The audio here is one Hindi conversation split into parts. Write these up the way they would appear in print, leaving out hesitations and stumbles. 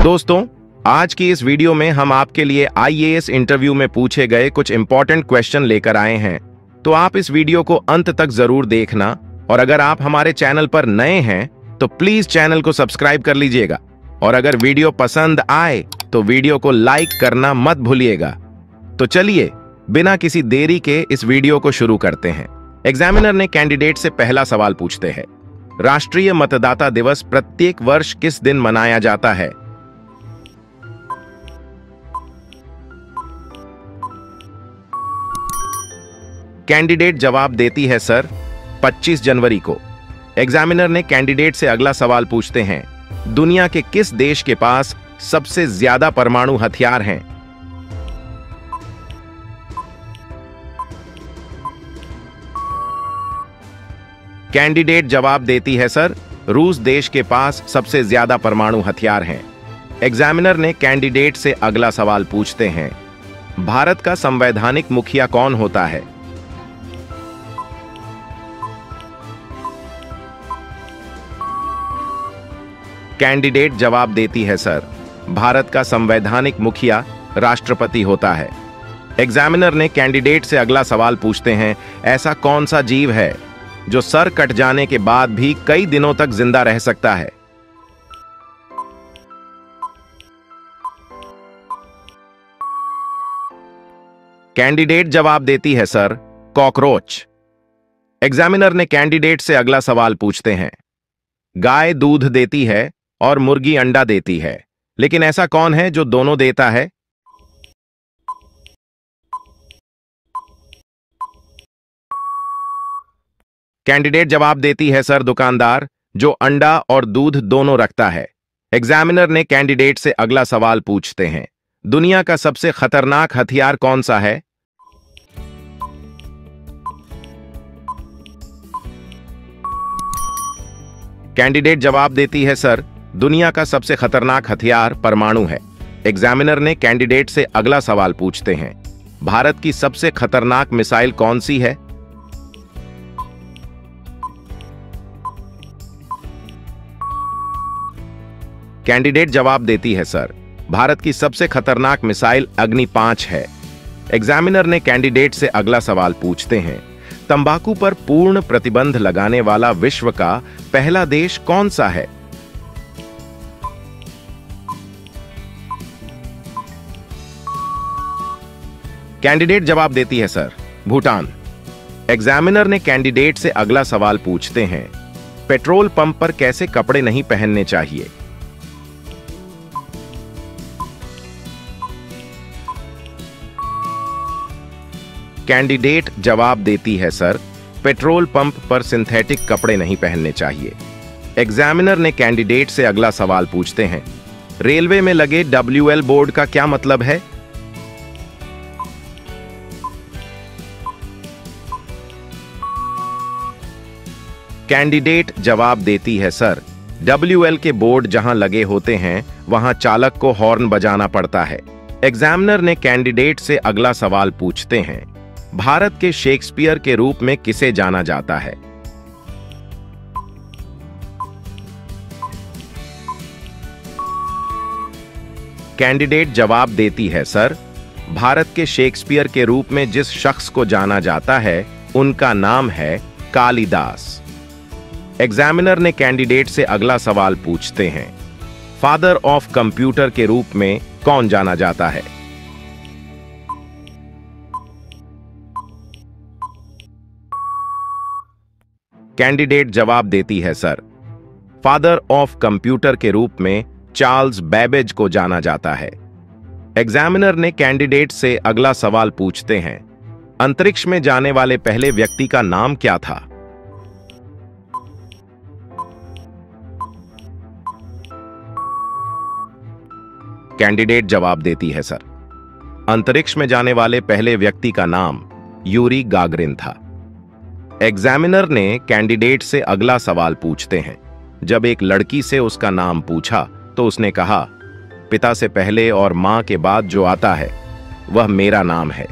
दोस्तों, आज की इस वीडियो में हम आपके लिए आईएएस इंटरव्यू में पूछे गए कुछ इंपॉर्टेंट क्वेश्चन लेकर आए हैं, तो आप इस वीडियो को अंत तक जरूर देखना। और अगर आप हमारे चैनल पर नए हैं तो प्लीज चैनल को सब्सक्राइब कर लीजिएगा, और अगर वीडियो पसंद आए तो वीडियो को लाइक करना मत भूलिएगा। तो चलिए बिना किसी देरी के इस वीडियो को शुरू करते हैं। एग्जामिनर ने कैंडिडेट से पहला सवाल पूछते हैं, राष्ट्रीय मतदाता दिवस प्रत्येक वर्ष किस दिन मनाया जाता है? कैंडिडेट जवाब देती है सर 25 जनवरी को। एग्जामिनर ने कैंडिडेट से अगला सवाल पूछते हैं, दुनिया के किस देश के पास सबसे ज्यादा परमाणु हथियार हैं? कैंडिडेट जवाब देती है सर रूस देश के पास सबसे ज्यादा परमाणु हथियार हैं। एग्जामिनर ने कैंडिडेट से अगला सवाल पूछते हैं, भारत का संवैधानिक मुखिया कौन होता है? कैंडिडेट जवाब देती है सर भारत का संवैधानिक मुखिया राष्ट्रपति होता है। एग्जामिनर ने कैंडिडेट से अगला सवाल पूछते हैं, ऐसा कौन सा जीव है जो सर कट जाने के बाद भी कई दिनों तक जिंदा रह सकता है? कैंडिडेट जवाब देती है सर कॉकरोच। एग्जामिनर ने कैंडिडेट से अगला सवाल पूछते हैं, गाय दूध देती है और मुर्गी अंडा देती है, लेकिन ऐसा कौन है जो दोनों देता है? कैंडिडेट जवाब देती है सर दुकानदार, जो अंडा और दूध दोनों रखता है। एग्जामिनर ने कैंडिडेट से अगला सवाल पूछते हैं, दुनिया का सबसे खतरनाक हथियार कौन सा है? कैंडिडेट जवाब देती है सर दुनिया का सबसे खतरनाक हथियार परमाणु है। एग्जामिनर ने कैंडिडेट से अगला सवाल पूछते हैं, भारत की सबसे खतरनाक मिसाइल कौन सी है? कैंडिडेट जवाब देती है सर भारत की सबसे खतरनाक मिसाइल अग्नि 5 है। एग्जामिनर ने कैंडिडेट से अगला सवाल पूछते हैं, तंबाकू पर पूर्ण प्रतिबंध लगाने वाला विश्व का पहला देश कौन सा है? कैंडिडेट जवाब देती है सर भूटान। एग्जामिनर ने कैंडिडेट से अगला सवाल पूछते हैं, पेट्रोल पंप पर कैसे कपड़े नहीं पहनने चाहिए? कैंडिडेट जवाब देती है सर पेट्रोल पंप पर सिंथेटिक कपड़े नहीं पहनने चाहिए। एग्जामिनर ने कैंडिडेट से अगला सवाल पूछते हैं, रेलवे में लगे WL बोर्ड का क्या मतलब है? कैंडिडेट जवाब देती है सर WL के बोर्ड जहां लगे होते हैं वहां चालक को हॉर्न बजाना पड़ता है। एग्जामिनर ने कैंडिडेट से अगला सवाल पूछते हैं, भारत के शेक्सपियर के रूप में किसे जाना जाता है? कैंडिडेट जवाब देती है सर भारत के शेक्सपियर के रूप में जिस शख्स को जाना जाता है उनका नाम है कालिदास। एग्जामिनर ने कैंडिडेट से अगला सवाल पूछते हैं, फादर ऑफ कंप्यूटर के रूप में कौन जाना जाता है? कैंडिडेट जवाब देती है सर फादर ऑफ कंप्यूटर के रूप में चार्ल्स बेबेज को जाना जाता है। एग्जामिनर ने कैंडिडेट से अगला सवाल पूछते हैं, अंतरिक्ष में जाने वाले पहले व्यक्ति का नाम क्या था? कैंडिडेट जवाब देती है सर अंतरिक्ष में जाने वाले पहले व्यक्ति का नाम यूरी गागरिन था। एग्जामिनर ने कैंडिडेट से अगला सवाल पूछते हैं, जब एक लड़की से उसका नाम पूछा तो उसने कहा, पिता से पहले और मां के बाद जो आता है वह मेरा नाम है,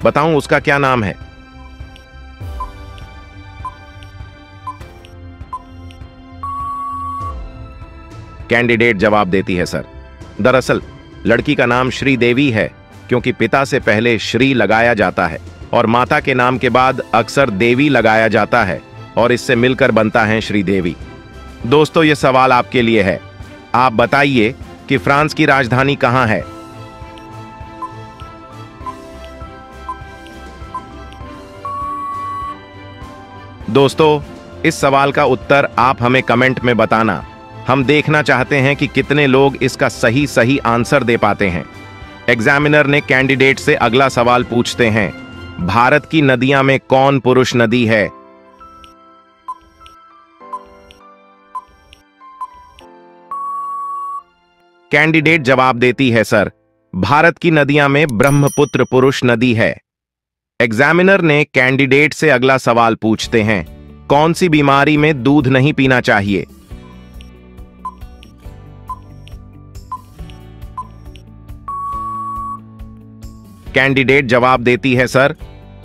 बताऊं उसका क्या नाम है? कैंडिडेट जवाब देती है, सर दरअसल लड़की का नाम श्रीदेवी है क्योंकि पिता से पहले श्री लगाया जाता है और माता के नाम के बाद अक्सर देवी लगाया जाता है और इससे मिलकर बनता है श्रीदेवी। दोस्तों, ये सवाल आपके लिए है। आप बताइए कि फ्रांस की राजधानी कहां है? दोस्तों, इस सवाल का उत्तर आप हमें कमेंट में बताना। हम देखना चाहते हैं कि कितने लोग इसका सही आंसर दे पाते हैं। एग्जामिनर ने कैंडिडेट से अगला सवाल पूछते हैं, भारत की नदियां में कौन पुरुष नदी है? कैंडिडेट जवाब देती है, सर, भारत की नदियां में ब्रह्मपुत्र पुरुष नदी है। एग्जामिनर ने कैंडिडेट से अगला सवाल पूछते हैं, कौन सी बीमारी में दूध नहीं पीना चाहिए? कैंडिडेट जवाब देती है, सर,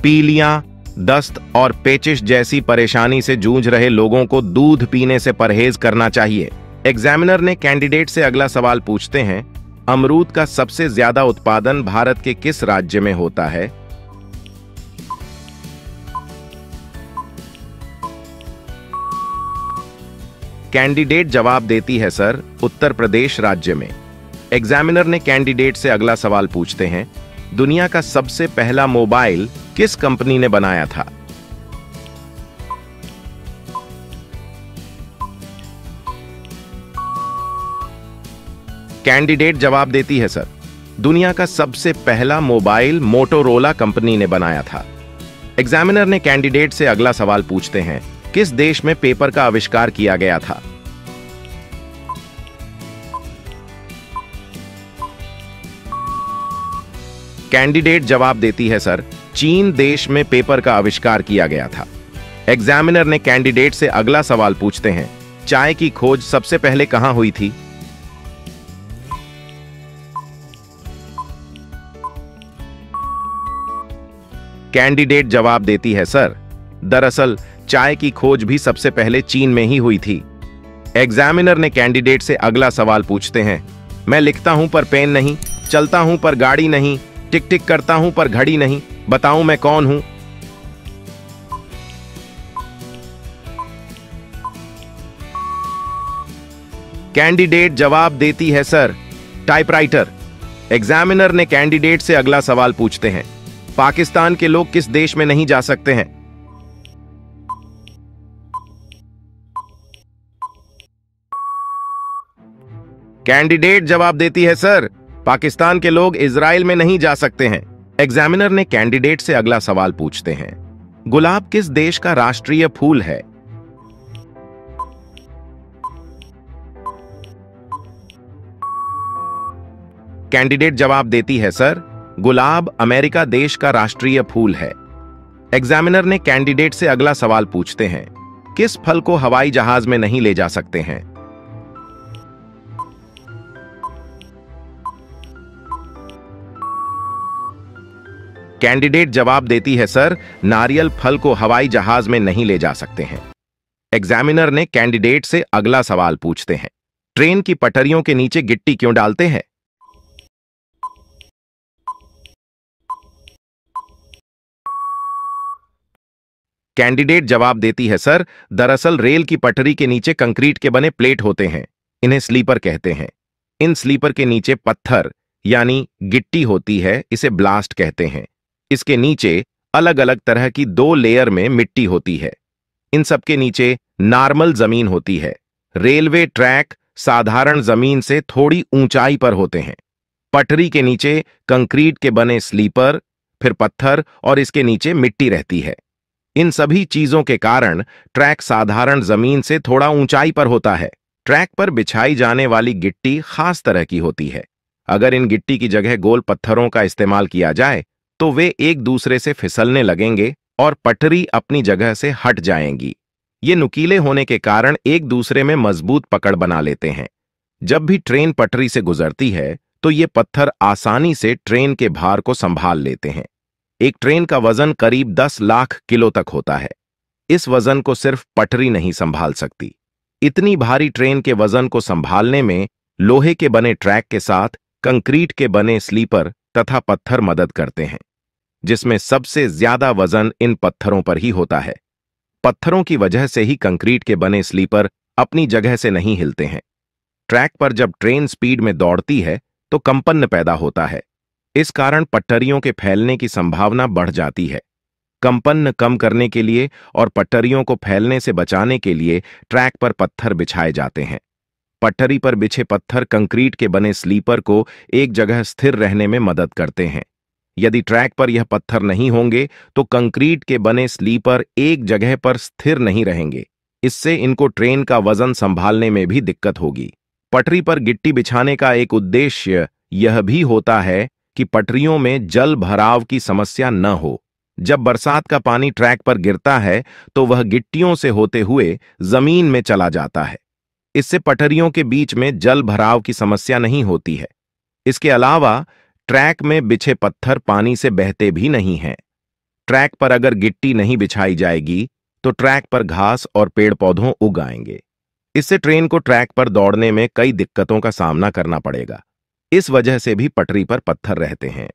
पीलिया, दस्त और पेचिश जैसी परेशानी से जूझ रहे लोगों को दूध पीने से परहेज करना चाहिए। एग्जामिनर ने कैंडिडेट से अगला सवाल पूछते हैं, अमरूद का सबसे ज्यादा उत्पादन भारत के किस राज्य में होता है? कैंडिडेट जवाब देती है, सर, उत्तर प्रदेश राज्य में। एग्जामिनर ने कैंडिडेट से अगला सवाल पूछते हैं, दुनिया का सबसे पहला मोबाइल किस कंपनी ने बनाया था? कैंडिडेट जवाब देती है, सर, दुनिया का सबसे पहला मोबाइल मोटोरोला कंपनी ने बनाया था। एग्जामिनर ने कैंडिडेट से अगला सवाल पूछते हैं, किस देश में पेपर का आविष्कार किया गया था? कैंडिडेट जवाब देती है, सर, चीन देश में पेपर का आविष्कार किया गया था। एग्जामिनर ने कैंडिडेट से अगला सवाल पूछते हैं, चाय की खोज सबसे पहले कहां हुई थी? कैंडिडेट जवाब देती है, सर, दरअसल चाय की खोज भी सबसे पहले चीन में ही हुई थी। एग्जामिनर ने कैंडिडेट से अगला सवाल पूछते हैं, मैं लिखता हूं पर पेन नहीं, चलता हूं पर गाड़ी नहीं, टिक टिक करता हूं पर घड़ी नहीं, बताऊं मैं कौन हूं? कैंडिडेट जवाब देती है, सर, टाइपराइटर। एग्जामिनर ने कैंडिडेट से अगला सवाल पूछते हैं, पाकिस्तान के लोग किस देश में नहीं जा सकते हैं? कैंडिडेट जवाब देती है, सर, पाकिस्तान के लोग इजराइल में नहीं जा सकते हैं। एग्जामिनर ने कैंडिडेट से अगला सवाल पूछते हैं, गुलाब किस देश का राष्ट्रीय फूल है? कैंडिडेट जवाब देती है, सर, गुलाब अमेरिका देश का राष्ट्रीय फूल है। एग्जामिनर ने कैंडिडेट से अगला सवाल पूछते हैं, किस फल को हवाई जहाज में नहीं ले जा सकते हैं? कैंडिडेट जवाब देती है, सर, नारियल फल को हवाई जहाज में नहीं ले जा सकते हैं। एग्जामिनर ने कैंडिडेट से अगला सवाल पूछते हैं, ट्रेन की पटरियों के नीचे गिट्टी क्यों डालते हैं? कैंडिडेट जवाब देती है, सर, दरअसल रेल की पटरी के नीचे कंक्रीट के बने प्लेट होते हैं, इन्हें स्लीपर कहते हैं। इन स्लीपर के नीचे पत्थर यानी गिट्टी होती है, इसे ब्लास्ट कहते हैं। इसके नीचे अलग अलग तरह की 2 लेयर में मिट्टी होती है। इन सब के नीचे नॉर्मल जमीन होती है। रेलवे ट्रैक साधारण जमीन से थोड़ी ऊंचाई पर होते हैं। पटरी के नीचे कंक्रीट के बने स्लीपर, फिर पत्थर और इसके नीचे मिट्टी रहती है। इन सभी चीजों के कारण ट्रैक साधारण जमीन से थोड़ा ऊंचाई पर होता है। ट्रैक पर बिछाई जाने वाली गिट्टी खास तरह की होती है। अगर इन गिट्टी की जगह गोल पत्थरों का इस्तेमाल किया जाए तो वे एक दूसरे से फिसलने लगेंगे और पटरी अपनी जगह से हट जाएंगी। ये नुकीले होने के कारण एक दूसरे में मजबूत पकड़ बना लेते हैं। जब भी ट्रेन पटरी से गुजरती है तो ये पत्थर आसानी से ट्रेन के भार को संभाल लेते हैं। एक ट्रेन का वजन करीब 10 लाख किलो तक होता है। इस वजन को सिर्फ पटरी नहीं संभाल सकती। इतनी भारी ट्रेन के वजन को संभालने में लोहे के बने ट्रैक के साथ कंक्रीट के बने स्लीपर तथा पत्थर मदद करते हैं, जिसमें सबसे ज्यादा वजन इन पत्थरों पर ही होता है। पत्थरों की वजह से ही कंक्रीट के बने स्लीपर अपनी जगह से नहीं हिलते हैं। ट्रैक पर जब ट्रेन स्पीड में दौड़ती है तो कंपन पैदा होता है। इस कारण पटरियों के फैलने की संभावना बढ़ जाती है। कंपन कम करने के लिए और पटरियों को फैलने से बचाने के लिए ट्रैक पर पत्थर बिछाए जाते हैं। पटरी पर बिछे पत्थर कंक्रीट के बने स्लीपर को एक जगह स्थिर रहने में मदद करते हैं। यदि ट्रैक पर यह पत्थर नहीं होंगे तो कंक्रीट के बने स्लीपर एक जगह पर स्थिर नहीं रहेंगे। इससे इनको ट्रेन का वजन संभालने में भी दिक्कत होगी। पटरी पर गिट्टी बिछाने का एक उद्देश्य यह भी होता है कि पटरियों में जल भराव की समस्या न हो। जब बरसात का पानी ट्रैक पर गिरता है तो वह गिट्टियों से होते हुए जमीन में चला जाता है। इससे पटरियों के बीच में जल भराव की समस्या नहीं होती है। इसके अलावा ट्रैक में बिछे पत्थर पानी से बहते भी नहीं हैं। ट्रैक पर अगर गिट्टी नहीं बिछाई जाएगी तो ट्रैक पर घास और पेड़ पौधों उग आएंगे। इससे ट्रेन को ट्रैक पर दौड़ने में कई दिक्कतों का सामना करना पड़ेगा। इस वजह से भी पटरी पर पत्थर रहते हैं।